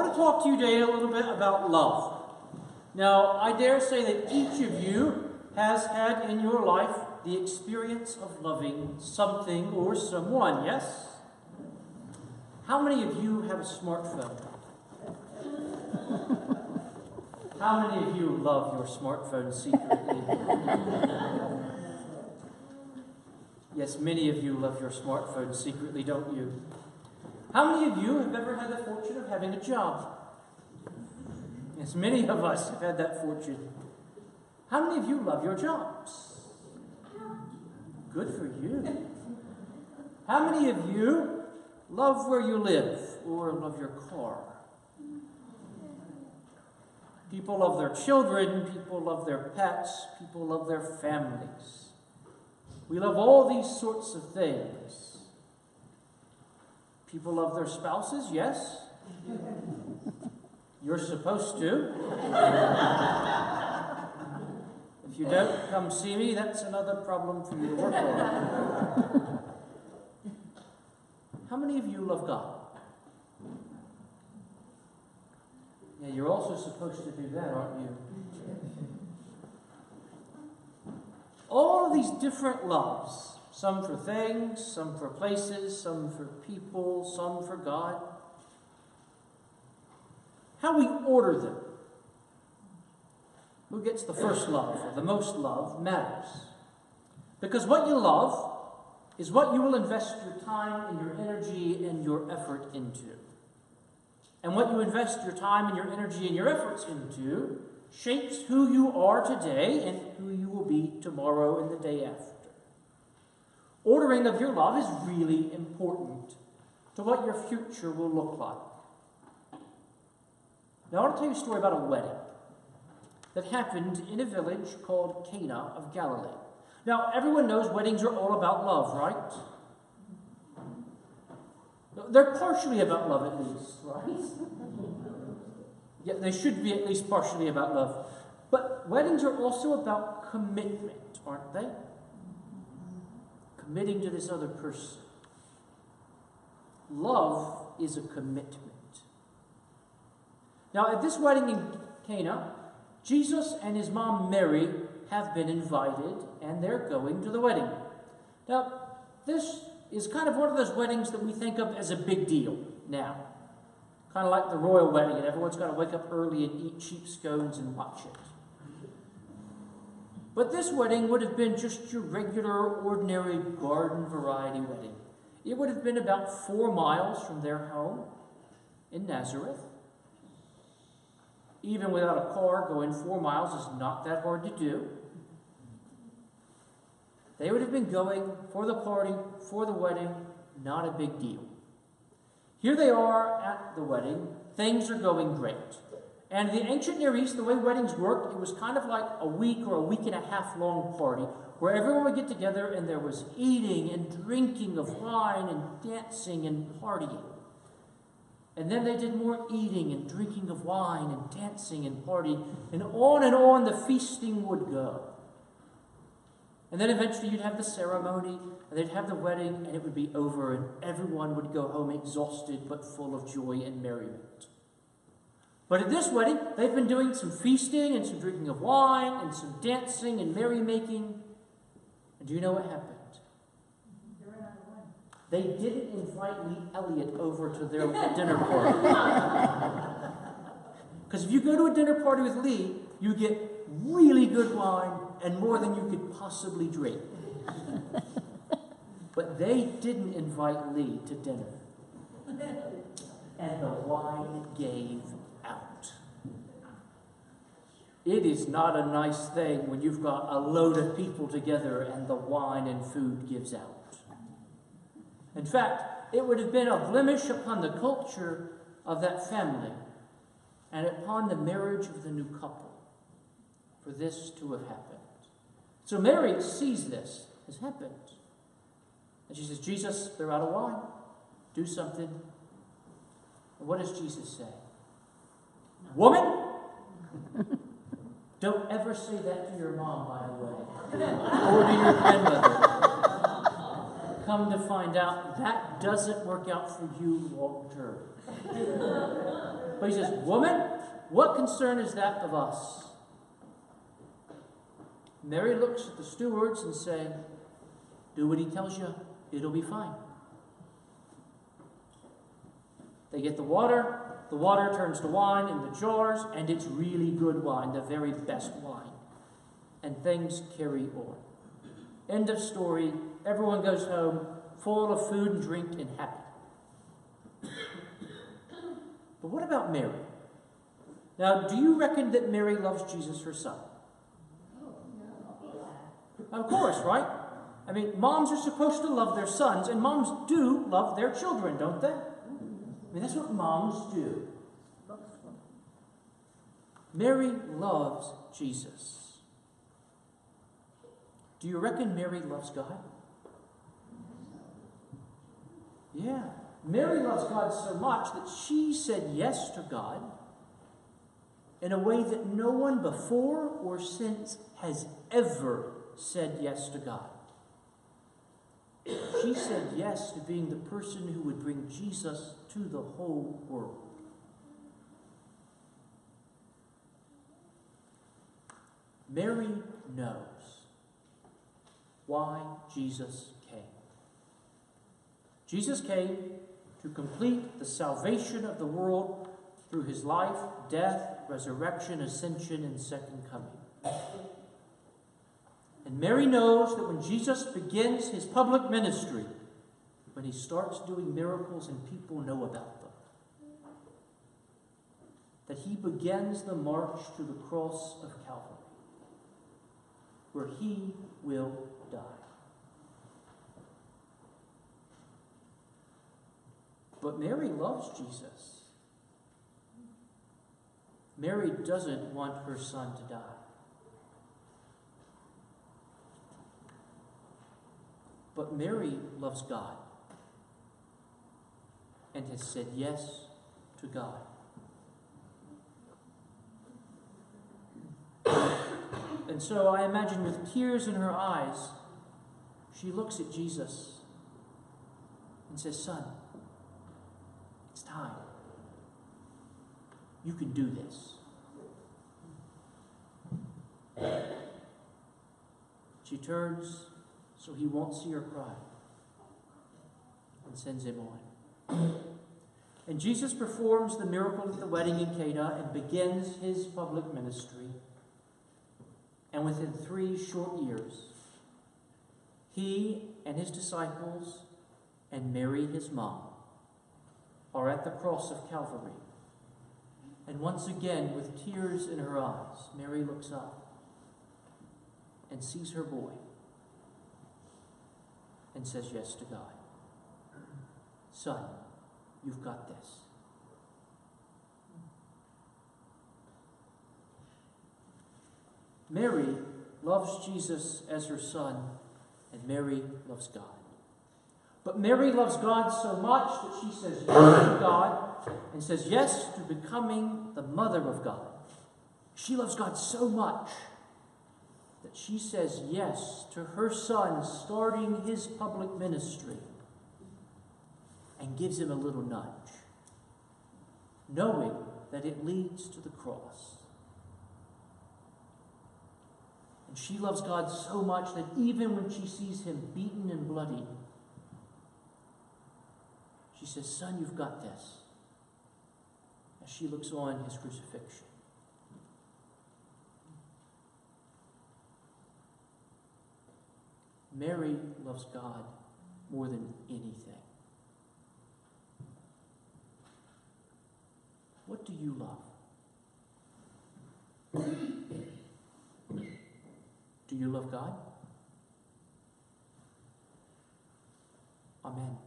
want to talk to you today a little bit about love. Now, I dare say that each of you has had in your life the experience of loving something or someone, yes? How many of you have a smartphone? How many of you love your smartphone secretly? Yes, many of you love your smartphone secretly, don't you? How many of you have ever had the fortune of having a job? Yes, many of us have had that fortune. How many of you love your jobs? Good for you. How many of you love where you live or love your car? People love their children, people love their pets, people love their families. We love all these sorts of things. People love their spouses, yes? You're supposed to. If you don't come see me, that's another problem for you to work on. How many of you love God? Yeah, you're also supposed to do that, aren't you? All of these different loves. Some for things, some for places, some for people, some for God. How we order them, who gets the first love or the most love, matters. Because what you love is what you will invest your time and your energy and your effort into. And what you invest your time and your energy and your efforts into shapes who you are today and who you will be tomorrow and the day after. Ordering of your love is really important to what your future will look like. Now, I want to tell you a story about a wedding that happened in a village called Cana of Galilee. Now, everyone knows weddings are all about love, right? They're partially about love, at least, right? Yeah, they should be at least partially about love. But weddings are also about commitment, aren't they? Committing to this other person. Love is a commitment. Now, at this wedding in Cana, Jesus and his mom Mary have been invited, and they're going to the wedding. Now, this is kind of one of those weddings that we think of as a big deal now. Kind of like the royal wedding, and everyone's got to wake up early and eat cheap scones and watch it. But this wedding would have been just your regular, ordinary garden variety wedding. It would have been about 4 miles from their home in Nazareth. Even without a car, going 4 miles is not that hard to do. They would have been going for the party, for the wedding, not a big deal. Here they are at the wedding. Things are going great. And in the ancient Near East, the way weddings worked, it was kind of like a week or a week and a half long party where everyone would get together and there was eating and drinking of wine and dancing and partying. And then they did more eating and drinking of wine and dancing and partying, and on the feasting would go. And then eventually you'd have the ceremony, and they'd have the wedding, and it would be over, and everyone would go home exhausted but full of joy and merriment. But at this wedding, they've been doing some feasting and some drinking of wine and some dancing and merrymaking. And do you know what happened? They didn't invite Lee Elliott over to their dinner party. Because if you go to a dinner party with Lee, you get really good wine and more than you could possibly drink. But they didn't invite Lee to dinner. And the wine gave out. It is not a nice thing when you've got a load of people together and the wine and food gives out. In fact, it would have been a blemish upon the culture of that family and upon the marriage of the new couple for this to have happened. So Mary sees this has happened. And she says, Jesus, they're out of wine. Do something. And what does Jesus say? Woman, don't ever say that to your mom, by the way, or to your grandmother. come to find out that doesn't work out for you long term. But he says, woman, what concern is that of us? Mary looks at the stewards and says, do what he tells you, it'll be fine. They get the water turns to wine in the jars, and it's really good wine, the very best wine. And things carry on. End of story. Everyone goes home full of food and drink and happy. But what about Mary? Now, do you reckon that Mary loves Jesus, her son? Of course, right? I mean, moms are supposed to love their sons, and moms do love their children, don't they? I mean, that's what moms do. Mary loves Jesus. Do you reckon Mary loves God? Yeah. Mary loves God so much that she said yes to God in a way that no one before or since has ever said yes to God. She said yes to being the person who would bring Jesus to the whole world. Mary knows why Jesus came. Jesus came to complete the salvation of the world through his life, death, resurrection, ascension, and second coming. And Mary knows that when Jesus begins his public ministry, when he starts doing miracles and people know about them, that he begins the march to the cross of Calvary, where he will die. But Mary loves Jesus. Mary doesn't want her son to die. But Mary loves God and has said yes to God. And so I imagine with tears in her eyes, she looks at Jesus and says, son, it's time. You can do this. She turns so he won't see her cry and sends him on. And Jesus performs the miracle at the wedding in Cana and begins his public ministry. And within 3 short years, he and his disciples and Mary, his mom, are at the cross of Calvary. And once again, with tears in her eyes, Mary looks up and sees her boy and says yes to God. Son, you've got this. Mary loves Jesus as her son, and Mary loves God. But Mary loves God so much that she says yes to God and says yes to becoming the mother of God. She loves God so much that she says yes to her son starting his public ministry and gives him a little nudge, knowing that it leads to the cross. And she loves God so much that even when she sees him beaten and bloody, she says, son, you've got this, as she looks on his crucifixion. Mary loves God more than anything. What do you love? Do you love God? Amen.